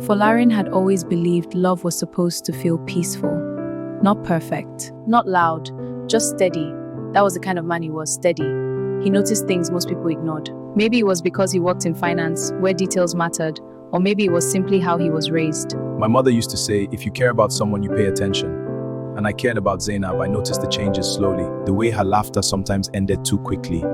Folarin had always believed love was supposed to feel peaceful. Not perfect, not loud, just steady. That was the kind of man he was, steady. He noticed things most people ignored. Maybe it was because he worked in finance, where details mattered, or maybe it was simply how he was raised. My mother used to say, if you care about someone, you pay attention. And I cared about Zainab. I noticed the changes slowly. The way her laughter sometimes ended too quickly,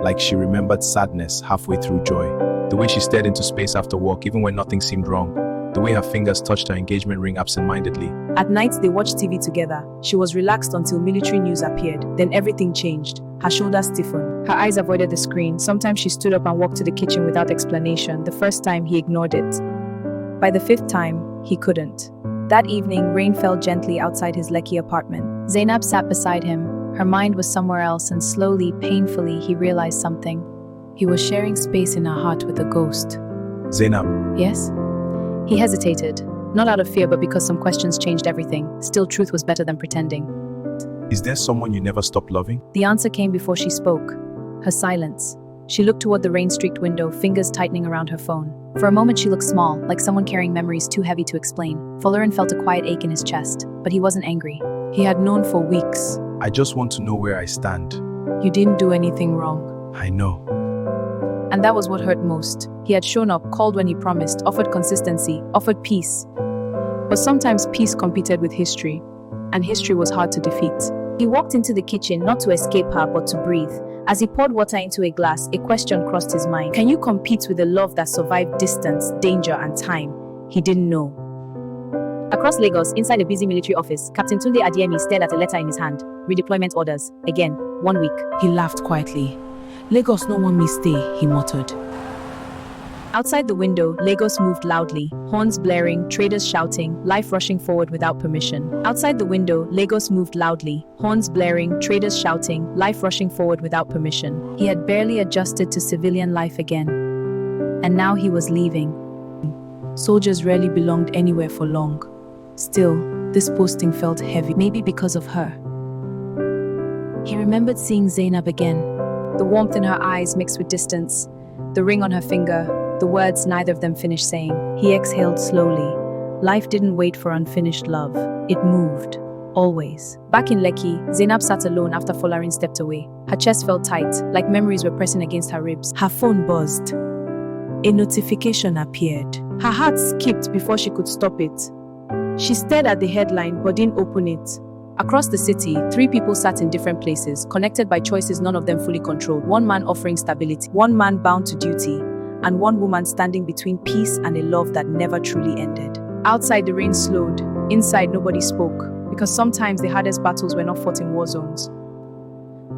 like she remembered sadness halfway through joy. The way she stared into space after work, even when nothing seemed wrong. The way her fingers touched her engagement ring absent-mindedly. At night, they watched TV together. She was relaxed until military news appeared. Then everything changed. Her shoulders stiffened. Her eyes avoided the screen. Sometimes she stood up and walked to the kitchen without explanation. The first time, he ignored it. By the fifth time, he couldn't. That evening, rain fell gently outside his Lekki apartment. Zainab sat beside him. Her mind was somewhere else, and slowly, painfully, he realized something. He was sharing space in her heart with a ghost. Zainab. Yes? He hesitated, not out of fear, but because some questions changed everything. Still, truth was better than pretending. Is there someone you never stopped loving? The answer came before she spoke. Her silence. She looked toward the rain-streaked window, fingers tightening around her phone. For a moment she looked small, like someone carrying memories too heavy to explain. Folarin felt a quiet ache in his chest, but he wasn't angry. He had known for weeks. I just want to know where I stand. You didn't do anything wrong. I know. And that was what hurt most. He had shown up, called when he promised, offered consistency, offered peace. But sometimes peace competed with history, and history was hard to defeat. He walked into the kitchen, not to escape her, but to breathe. As he poured water into a glass, a question crossed his mind. Can you compete with a love that survived distance, danger, and time? He didn't know. Across Lagos, inside a busy military office, Captain Tunde Adiemi stared at a letter in his hand. Redeployment orders. Again, 1 week. He laughed quietly. Lagos no want me stay, he muttered. Outside the window, Lagos moved loudly, horns blaring, traders shouting, life rushing forward without permission. Outside the window, Lagos moved loudly, horns blaring, traders shouting, life rushing forward without permission. He had barely adjusted to civilian life again. And now he was leaving. Soldiers rarely belonged anywhere for long. Still, this posting felt heavy, maybe because of her. He remembered seeing Zainab again. The warmth in her eyes mixed with distance, the ring on her finger, the words neither of them finished saying. He exhaled slowly. Life didn't wait for unfinished love. It moved. Always. Back in Lekki, Zainab sat alone after Folarin stepped away. Her chest felt tight, like memories were pressing against her ribs. Her phone buzzed. A notification appeared. Her heart skipped before she could stop it. She stared at the headline but didn't open it. Across the city, 3 people sat in different places, connected by choices none of them fully controlled. One man offering stability, one man bound to duty, and one woman standing between peace and a love that never truly ended. Outside, the rain slowed. Inside, nobody spoke, because sometimes the hardest battles were not fought in war zones,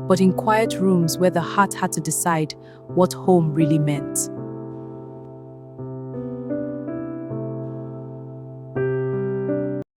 but in quiet rooms where the heart had to decide what home really meant.